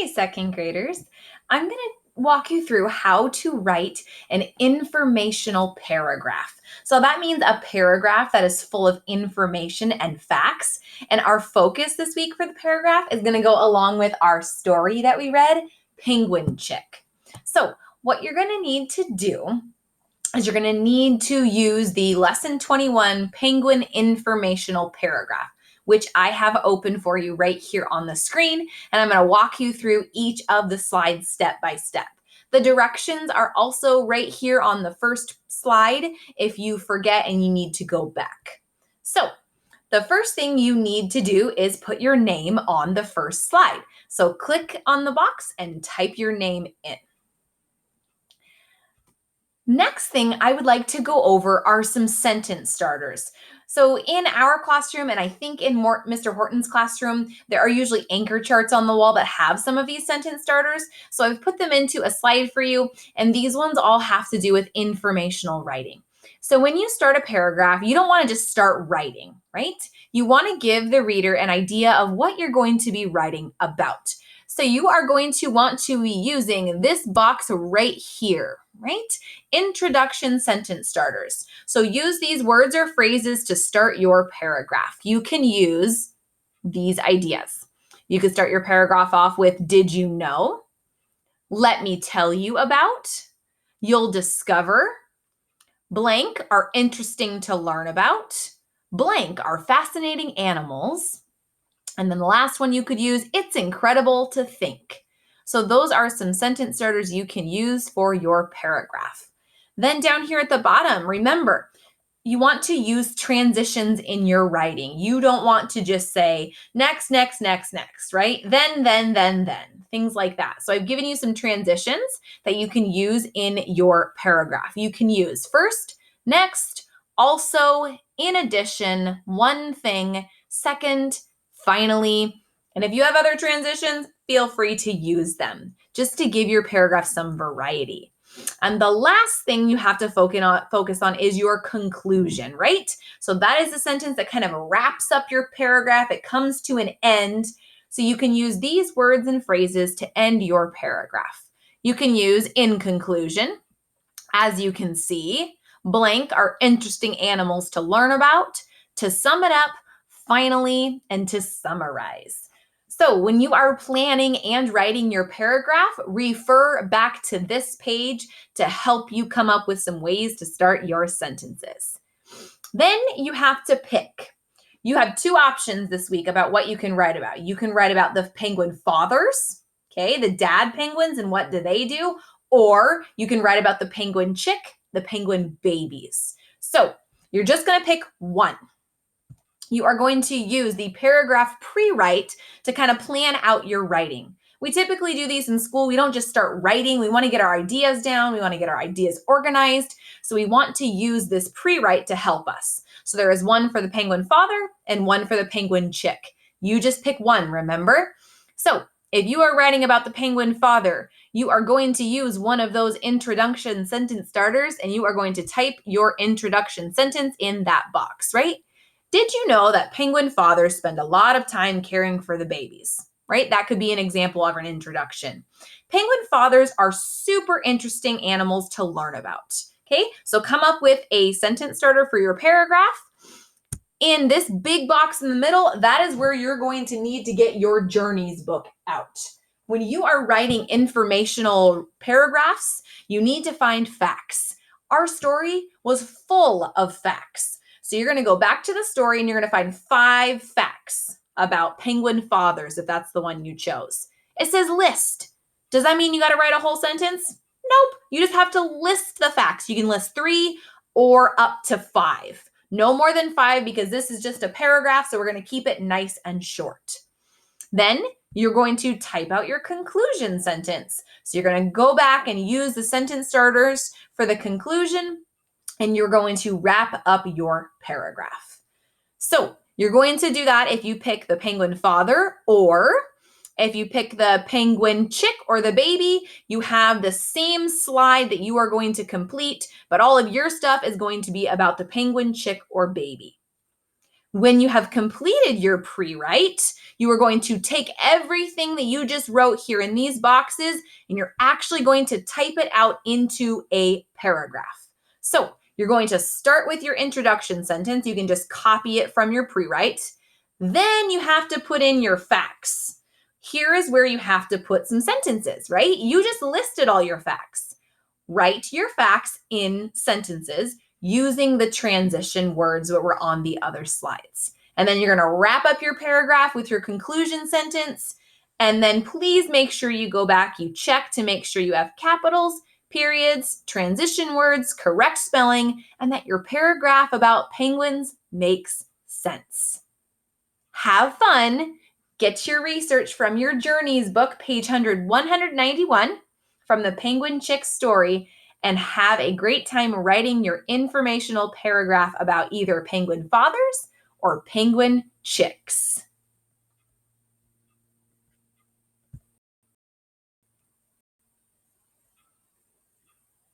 Hey, second graders. I'm going to walk you through how to write an informational paragraph. So that means a paragraph that is full of information and facts. And our focus this week for the paragraph is going to go along with our story that we read, Penguin Chick. So what you're going to need to do is you're going to need to use the Lesson 21 Penguin Informational Paragraph, which I have open for you right here on the screen. And I'm going to walk you through each of the slides step by step. The directions are also right here on the first slide if you forget and you need to go back. So the first thing you need to do is put your name on the first slide. So click on the box and type your name in. Next thing I would like to go over are some sentence starters. So in our classroom, and I think in Mr. Horton's classroom, there are usually anchor charts on the wall that have some of these sentence starters. So I've put them into a slide for you, and these ones all have to do with informational writing. So when you start a paragraph, you don't want to just start writing, right? You want to give the reader an idea of what you're going to be writing about. So you are going to want to be using this box right here, right? Introduction sentence starters. So use these words or phrases to start your paragraph. You can use these ideas. You could start your paragraph off with, did you know? Let me tell you about. You'll discover. Blank are interesting to learn about. Blank are fascinating animals. And then the last one you could use, it's incredible to think. So those are some sentence starters you can use for your paragraph. Then down here at the bottom, remember, you want to use transitions in your writing. You don't want to just say next, next, next, next, right? Then, things like that. So I've given you some transitions that you can use in your paragraph. You can use first, next, also, in addition, one thing, second, finally. And if you have other transitions, feel free to use them just to give your paragraph some variety. And the last thing you have to focus on is your conclusion, right? So that is a sentence that kind of wraps up your paragraph. It comes to an end. So you can use these words and phrases to end your paragraph. You can use in conclusion. As you can see, blank are interesting animals to learn about. To sum it up, finally, and to summarize. So when you are planning and writing your paragraph, refer back to this page to help you come up with some ways to start your sentences. Then you have to pick. You have two options this week about what you can write about. You can write about the penguin fathers, okay, the dad penguins and what do they do, or you can write about the penguin chick, the penguin babies. So you're just going to pick one. You are going to use the paragraph pre-write to kind of plan out your writing. We typically do these in school. We don't just start writing. We want to get our ideas down. We want to get our ideas organized. So we want to use this pre-write to help us. So there is one for the penguin father and one for the penguin chick. You just pick one, remember? So if you are writing about the penguin father, you are going to use one of those introduction sentence starters and you are going to type your introduction sentence in that box, right? Did you know that penguin fathers spend a lot of time caring for the babies, right? That could be an example of an introduction. Penguin fathers are super interesting animals to learn about, okay? So come up with a sentence starter for your paragraph. In this big box in the middle, that is where you're going to need to get your journeys book out. When you are writing informational paragraphs, you need to find facts. Our story was full of facts. So you're going to go back to the story and you're going to find 5 facts about penguin fathers, if that's the one you chose. It says list. Does that mean you got to write a whole sentence? Nope. You just have to list the facts. You can list 3 or up to 5. No more than 5 because this is just a paragraph, so we're going to keep it nice and short. Then you're going to type out your conclusion sentence. So you're going to go back and use the sentence starters for the conclusion, and you're going to wrap up your paragraph. So you're going to do that if you pick the penguin father, or if you pick the penguin chick or the baby, you have the same slide that you are going to complete, but all of your stuff is going to be about the penguin chick or baby. When you have completed your pre-write, you are going to take everything that you just wrote here in these boxes and you're actually going to type it out into a paragraph. So you're going to start with your introduction sentence. You can just copy it from your pre-write. Then you have to put in your facts. Here is where you have to put some sentences, right? You just listed all your facts. Write your facts in sentences using the transition words that were on the other slides. And then you're going to wrap up your paragraph with your conclusion sentence. And then please make sure you go back, you check to make sure you have capitals, periods, transition words, correct spelling, and that your paragraph about penguins makes sense. Have fun. Get your research from your Journeys book, page 191, from the Penguin Chick story, and have a great time writing your informational paragraph about either penguin fathers or penguin chicks.